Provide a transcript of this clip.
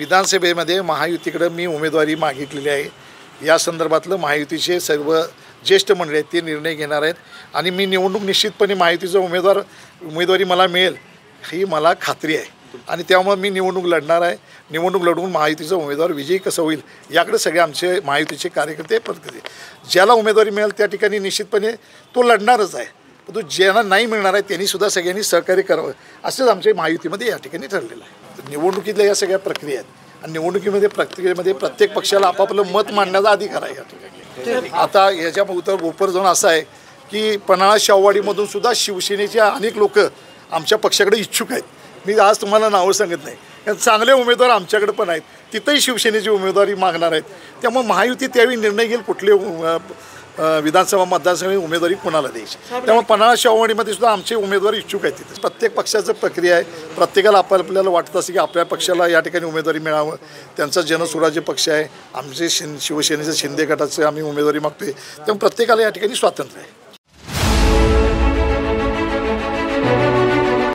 विधानसभेमध्ये महायुतीकडे मी उमेदवारी मागितलेली आहे। या संदर्भातलं महायुतीचे सर्व ज्येष्ठ मंडळी आहेत ते निर्णय घेणार आहेत आणि मी निवडणूक निश्चितपणे महायुतीचा उमेदवारी मला मिळेल ही मला खात्री आहे आणि त्यामुळे मी निवडणूक लढणार आहे। निवडणूक लढवून महायुतीचा उमेदवार विजयी कसं होईल याकडे सगळे आमचे महायुतीचे कार्यकर्ते प्रत्येक ज्याला उमेदवारी मिळेल त्या ठिकाणी निश्चितपणे तो लढणारच आहे, परंतु ज्यांना नाही मिळणार आहे त्यांनी सुद्धा सगळ्यांनी सहकार्य करावं असंच आमच्या महायुतीमध्ये या ठिकाणी ठरलेलं आहे। निवडणुकीतल्या या सगळ्या प्रक्रिया आहेत आणि निवडणुकीमध्ये प्रत्येक पक्षाला आपापलं मत मांडण्याचा अधिकार आहे या ठिकाणी। आता याच्या उपर जाऊन असं आहे की पन्हाळा शाहूवाडीमधून सुद्धा शिवसेनेचे अनेक लोक आमच्या पक्षाकडे इच्छुक आहेत। मी आज तुम्हाला नावं सांगत नाही, कारण चांगले उमेदवार आमच्याकडे पण आहेत, तिथंही शिवसेनेची उमेदवारी मागणार आहेत। त्यामुळे महायुती त्यावेळी निर्णय घेईल कुठले विधानसभा मतदारसंघाची उमेदवारी कोणाला द्यायची। त्यामुळे पन्हाळा शाहूवाडीमध्ये सुद्धा आमचे उमेदवार इच्छुक आहेत। तिथे प्रत्येक पक्षाचं प्रक्रिया आहे, प्रत्येकाला आपल्याला वाटतं असं की आपल्या पक्षाला या ठिकाणी उमेदवारी मिळावं। त्यांचा जनसुराज्य पक्ष आहे, आमचे शिवसेनेचं शिंदे गटाचं आम्ही उमेदवारी मागतोय, त्यामुळे प्रत्येकाला या ठिकाणी स्वातंत्र्य आहे।